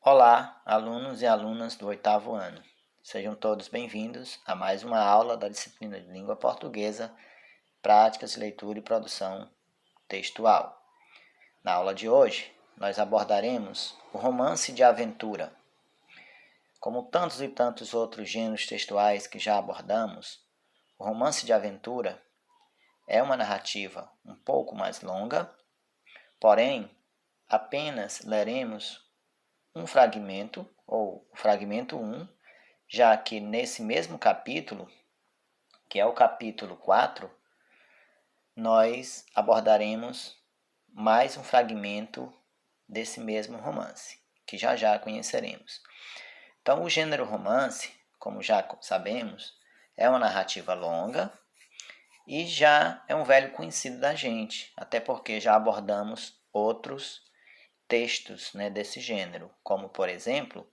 Olá, alunos e alunas do oitavo ano. Sejam todos bem-vindos a mais uma aula da disciplina de Língua Portuguesa, Práticas de Leitura e Produção Textual. Na aula de hoje, nós abordaremos o romance de aventura. Como tantos e tantos outros gêneros textuais que já abordamos, o romance de aventura é uma narrativa um pouco mais longa, porém, apenas leremos um fragmento, ou o fragmento 1, já que nesse mesmo capítulo, que é o capítulo 4, nós abordaremos mais um fragmento desse mesmo romance, que já conheceremos. Então, o gênero romance, como já sabemos, é uma narrativa longa e já é um velho conhecido da gente, até porque já abordamos outros textos, desse gênero, como, por exemplo,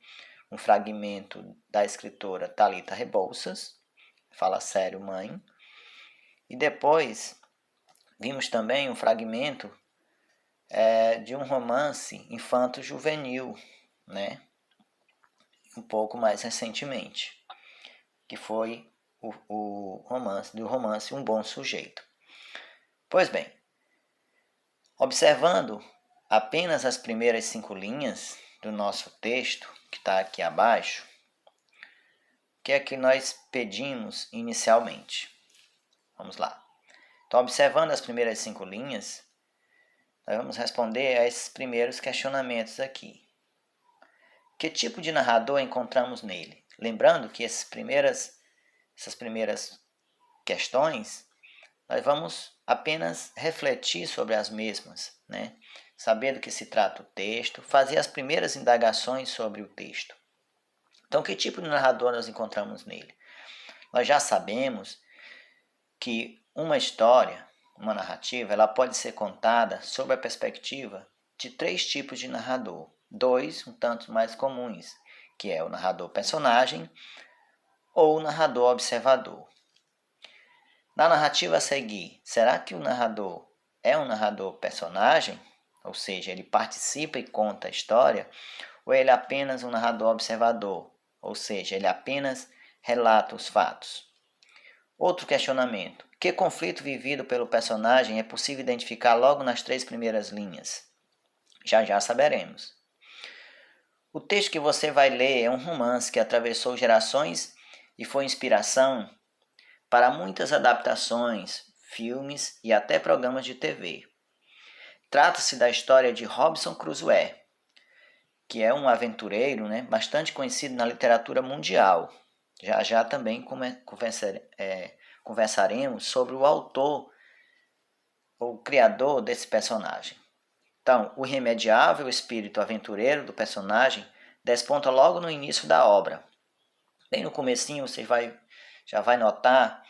um fragmento da escritora Thalita Rebouças, Fala Sério Mãe, e depois vimos também um fragmento de um romance infanto-juvenil, um pouco mais recentemente, que foi o romance Um Bom Sujeito. Pois bem, observando apenas as primeiras 5 linhas do nosso texto, que está aqui abaixo, o que é que nós pedimos inicialmente? Vamos lá. Então, observando as primeiras 5 linhas, nós vamos responder a esses primeiros questionamentos aqui. Que tipo de narrador encontramos nele? Lembrando que essas primeiras questões, nós vamos apenas refletir sobre as mesmas, saber do que se trata o texto, fazer as primeiras indagações sobre o texto. Então, que tipo de narrador nós encontramos nele? Nós já sabemos que uma história, uma narrativa, ela pode ser contada sob a perspectiva de 3 tipos de narrador. 2, um tanto mais comuns, que é o narrador personagem ou o narrador observador. Na narrativa a seguir, será que o narrador é um narrador personagem? Ou seja, ele participa e conta a história? Ou ele é apenas um narrador observador? Ou seja, ele apenas relata os fatos? Outro questionamento. Que conflito vivido pelo personagem é possível identificar logo nas 3 primeiras linhas? Já saberemos. O texto que você vai ler é um romance que atravessou gerações e foi inspiração para muitas adaptações, filmes e até programas de TV. Trata-se da história de Robinson Crusoe, que é um aventureiro bastante conhecido na literatura mundial. Já também conversaremos sobre o autor, o criador desse personagem. Então, o irremediável espírito aventureiro do personagem desponta logo no início da obra. Bem no comecinho você já vai notar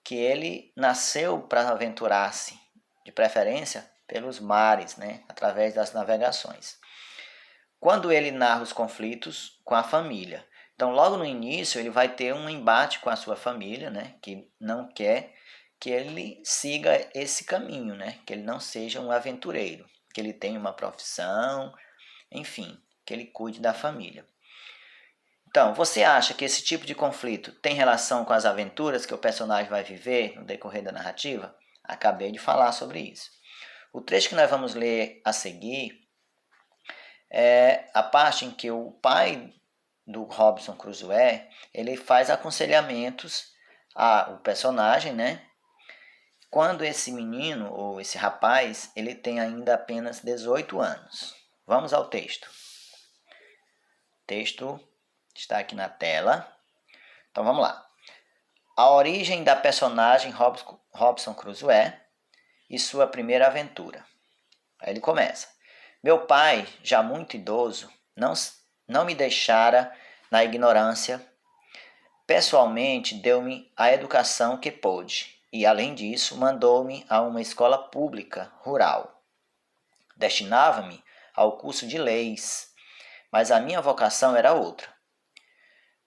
que ele nasceu para aventurar-se, de preferência pelos mares, através das navegações. Quando ele narra os conflitos com a família. Então, logo no início, ele vai ter um embate com a sua família, que não quer que ele siga esse caminho, que ele não seja um aventureiro, que ele tenha uma profissão, enfim, que ele cuide da família. Então, você acha que esse tipo de conflito tem relação com as aventuras que o personagem vai viver no decorrer da narrativa? Acabei de falar sobre isso. O trecho que nós vamos ler a seguir é a parte em que o pai do Robinson Crusoe, ele faz aconselhamentos ao personagem, quando esse menino ou esse rapaz, ele tem ainda apenas 18 anos. Vamos ao texto. O texto está aqui na tela. Então vamos lá. A origem da personagem Robinson Crusoe e sua primeira aventura. Aí ele começa. Meu pai, já muito idoso, não me deixara na ignorância. Pessoalmente, deu-me a educação que pôde e, além disso, mandou-me a uma escola pública rural. Destinava-me ao curso de leis, mas a minha vocação era outra.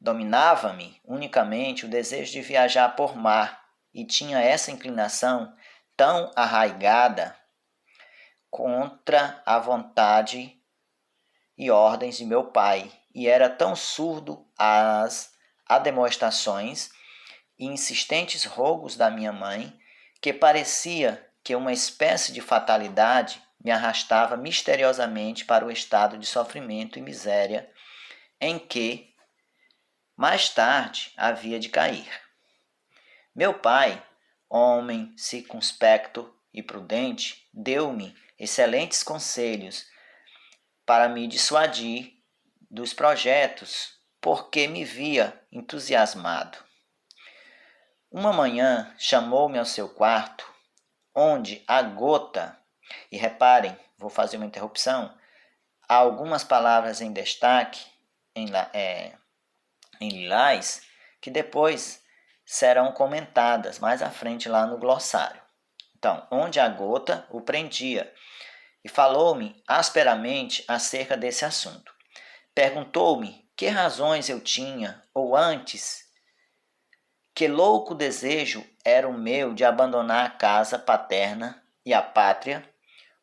Dominava-me unicamente o desejo de viajar por mar e tinha essa inclinação tão arraigada contra a vontade e ordens de meu pai, e era tão surdo às admoestações e insistentes rogos da minha mãe, que parecia que uma espécie de fatalidade me arrastava misteriosamente para o estado de sofrimento e miséria em que, mais tarde, havia de cair. Meu pai, homem circunspecto e prudente, deu-me excelentes conselhos para me dissuadir dos projetos, porque me via entusiasmado. Uma manhã chamou-me ao seu quarto, onde a gota, e reparem, vou fazer uma interrupção, há algumas palavras em destaque, em lilás, que depois serão comentadas mais à frente lá no glossário. Então, onde a gota o prendia, e falou-me asperamente acerca desse assunto. Perguntou-me que razões eu tinha, ou antes, que louco desejo era o meu de abandonar a casa paterna e a pátria,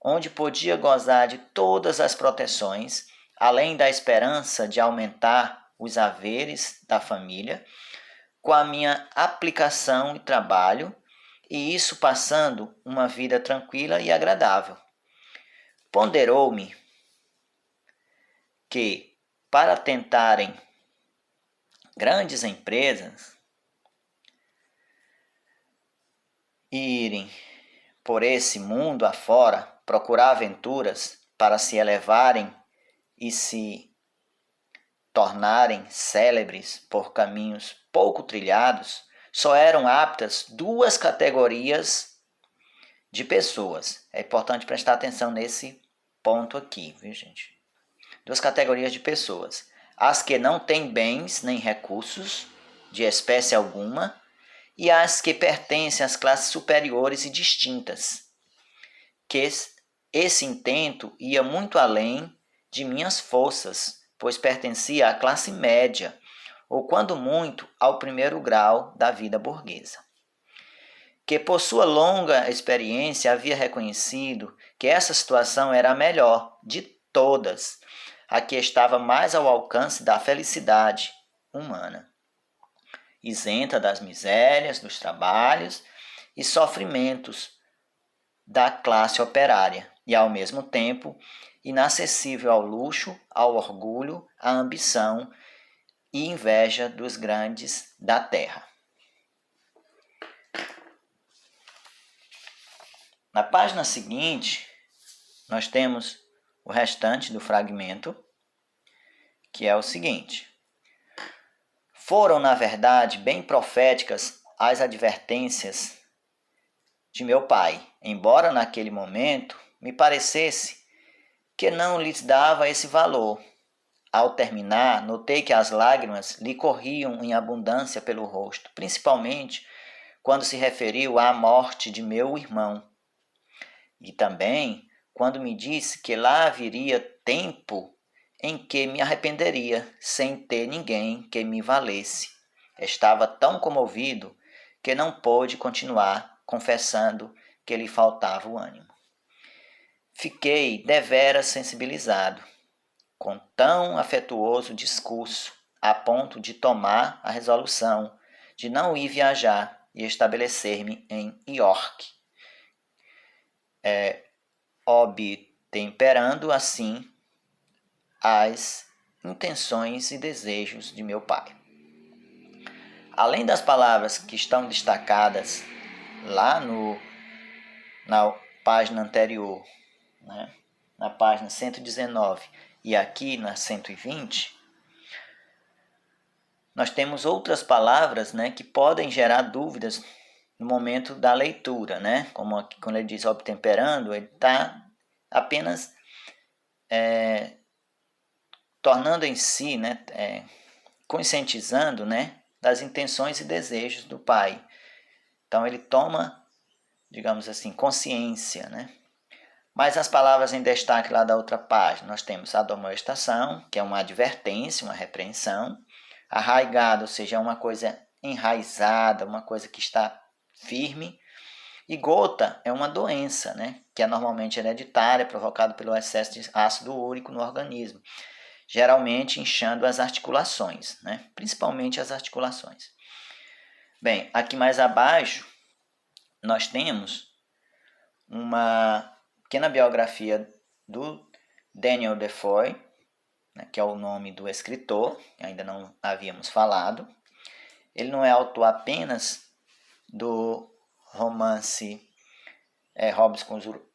onde podia gozar de todas as proteções, além da esperança de aumentar os haveres da família, com a minha aplicação e trabalho, e isso passando uma vida tranquila e agradável. Ponderou-me que, para tentarem grandes empresas e irem por esse mundo afora, procurar aventuras para se elevarem e se tornarem célebres por caminhos pouco trilhados, só eram aptas duas categorias de pessoas. É importante prestar atenção nesse ponto aqui, viu, gente? Duas categorias de pessoas. As que não têm bens nem recursos de espécie alguma e as que pertencem às classes superiores e distintas. Que esse intento ia muito além de minhas forças, pois pertencia à classe média, ou quando muito ao primeiro grau da vida burguesa. Que por sua longa experiência havia reconhecido que essa situação era a melhor de todas, a que estava mais ao alcance da felicidade humana, isenta das misérias, dos trabalhos e sofrimentos da classe operária, e ao mesmo tempo inacessível ao luxo, ao orgulho, à ambição e inveja dos grandes da terra. Na página seguinte, nós temos o restante do fragmento, que é o seguinte: foram, na verdade, bem proféticas as advertências de meu pai, embora naquele momento me parecesse que não lhes dava esse valor. Ao terminar, notei que as lágrimas lhe corriam em abundância pelo rosto, principalmente quando se referiu à morte de meu irmão. E também quando me disse que lá viria tempo em que me arrependeria, sem ter ninguém que me valesse. Estava tão comovido que não pôde continuar, confessando que lhe faltava o ânimo. Fiquei deveras sensibilizado com tão afetuoso discurso, a ponto de tomar a resolução de não ir viajar e estabelecer-me em York, obtemperando assim as intenções e desejos de meu pai. Além das palavras que estão destacadas lá na página anterior, né, na página 119 e aqui na 120, nós temos outras palavras, né, que podem gerar dúvidas no momento da leitura, né? Como aqui, quando ele diz obtemperando, ele está apenas tornando em si, né, conscientizando, né, das intenções e desejos do pai. Então ele toma, digamos assim, consciência, né? Mas as palavras em destaque lá da outra página, nós temos admoestação, que é uma advertência, uma repreensão. Arraigado, ou seja, é uma coisa enraizada, uma coisa que está firme. E gota é uma doença, né, que é normalmente hereditária, provocada pelo excesso de ácido úrico no organismo, geralmente inchando as articulações, né, principalmente as articulações. Bem, aqui mais abaixo nós temos uma pequena biografia do Daniel Defoe, né, que é o nome do escritor, que ainda não havíamos falado. Ele não é autor apenas do romance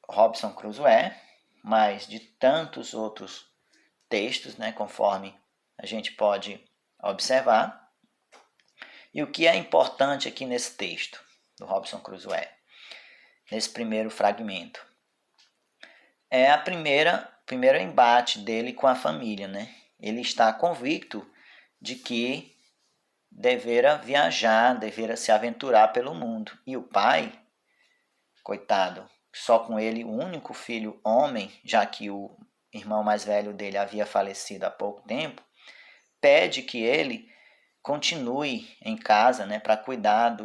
Robinson Crusoe, mas de tantos outros textos, né, conforme a gente pode observar. E o que é importante aqui nesse texto do Robinson Crusoe, nesse primeiro fragmento, é primeiro embate dele com a família, né? Ele está convicto de que devera viajar, devera se aventurar pelo mundo. E o pai, coitado, só com ele, o único filho homem, já que o irmão mais velho dele havia falecido há pouco tempo, pede que ele continue em casa, né, para cuidar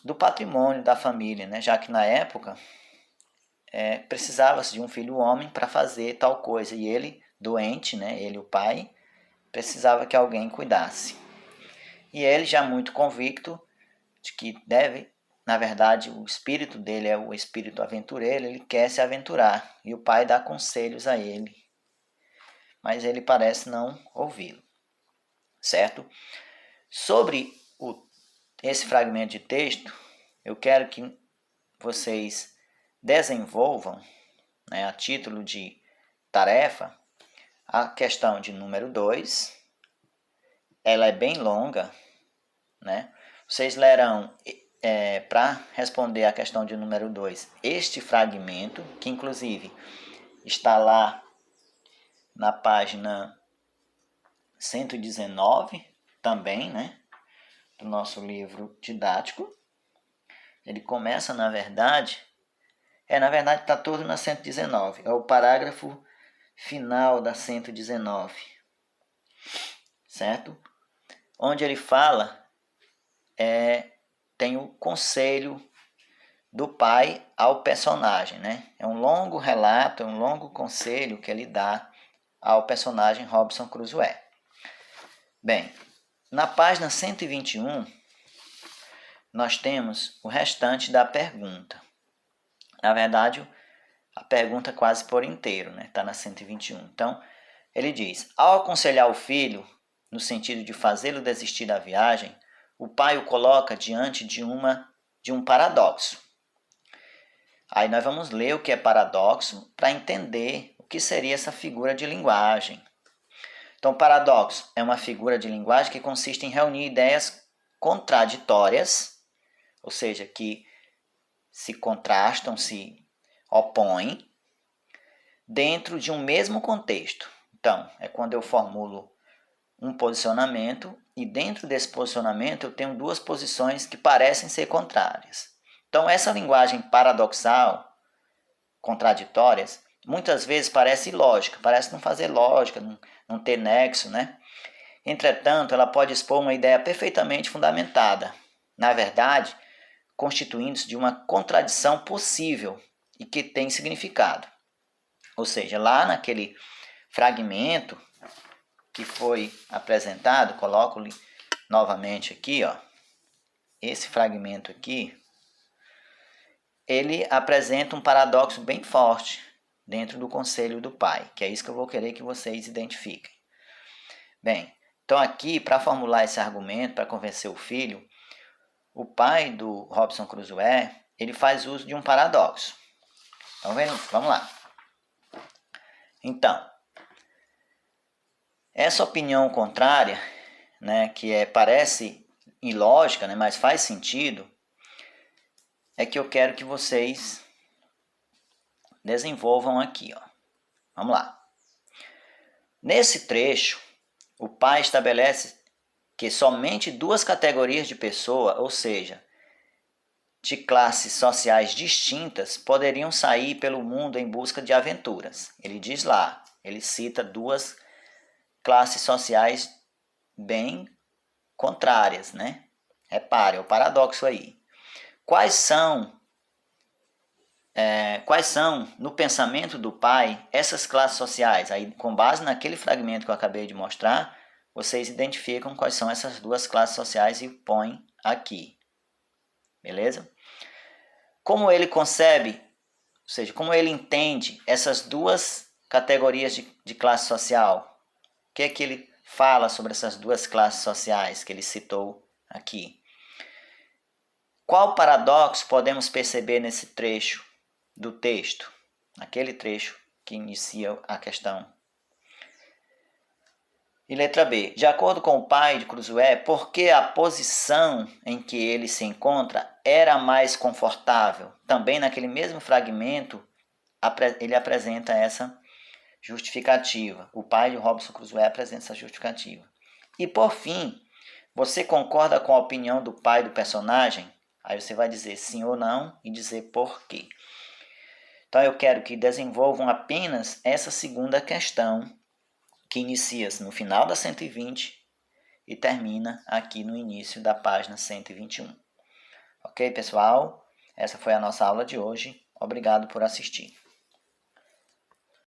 do patrimônio da família, né, já que na época precisava-se de um filho homem para fazer tal coisa. E ele, doente, né, ele, o pai, precisava que alguém cuidasse. E ele, já muito convicto de que deve, na verdade, o espírito dele é o espírito aventureiro, ele quer se aventurar. E o pai dá conselhos a ele, mas ele parece não ouvi-lo, certo? Sobre esse fragmento de texto, eu quero que vocês desenvolvam, né, a título de tarefa, a questão de número 2. Ela é bem longa, né? Vocês lerão, para responder a questão de número 2, este fragmento, que inclusive está lá na página 119 também, né, do nosso livro didático. Ele começa, na verdade está todo na 119, é o parágrafo final da 119, certo? Onde ele fala, tem o conselho do pai ao personagem, né? É um longo relato, é um longo conselho que ele dá ao personagem Robinson Crusoe. Bem, na página 121, nós temos o restante da pergunta. Na verdade, a pergunta quase por inteiro, né? Está na 121. Então, ele diz: ao aconselhar o filho, no sentido de fazê-lo desistir da viagem, o pai o coloca diante de um paradoxo. Aí nós vamos ler o que é paradoxo para entender o que seria essa figura de linguagem. Então, paradoxo é uma figura de linguagem que consiste em reunir ideias contraditórias, ou seja, que se contrastam, se opõem, dentro de um mesmo contexto. Então, é quando eu formulo um posicionamento e dentro desse posicionamento eu tenho duas posições que parecem ser contrárias. Então, essa linguagem paradoxal, contraditórias, muitas vezes parece ilógica, parece não fazer lógica, não ter nexo, né? Entretanto, ela pode expor uma ideia perfeitamente fundamentada, na verdade, constituindo-se de uma contradição possível e que tem significado. Ou seja, lá naquele fragmento que foi apresentado, coloco-lhe novamente aqui, ó, esse fragmento aqui, ele apresenta um paradoxo bem forte dentro do conselho do pai, que é isso que eu vou querer que vocês identifiquem. Bem, então aqui, para formular esse argumento, para convencer o filho, o pai do Robinson Crusoe, ele faz uso de um paradoxo. Então, vamos lá. Então, essa opinião contrária, né, que parece ilógica, né, mas faz sentido, é que eu quero que vocês desenvolvam aqui, ó. Vamos lá. Nesse trecho, o pai estabelece que somente duas categorias de pessoa, ou seja, de classes sociais distintas, poderiam sair pelo mundo em busca de aventuras. Ele diz lá, ele cita duas classes sociais bem contrárias, né? Repare, é o paradoxo aí. Quais são, no pensamento do pai, essas classes sociais? Aí, com base naquele fragmento que eu acabei de mostrar, vocês identificam quais são essas duas classes sociais e põem aqui. Beleza? Como ele concebe, ou seja, como ele entende essas duas categorias de classe social? O que é que ele fala sobre essas duas classes sociais que ele citou aqui? Qual paradoxo podemos perceber nesse trecho do texto? Naquele trecho que inicia a questão. E letra B. De acordo com o pai de Cruzoé, porque a posição em que ele se encontra era mais confortável. Também naquele mesmo fragmento, ele apresenta essa justificativa. O pai de Robinson Crusoe apresenta essa justificativa. E por fim, você concorda com a opinião do pai do personagem? Aí você vai dizer sim ou não e dizer por quê. Então eu quero que desenvolvam apenas essa segunda questão, que inicia-se no final da 120 e termina aqui no início da página 121. Ok, pessoal? Essa foi a nossa aula de hoje. Obrigado por assistir.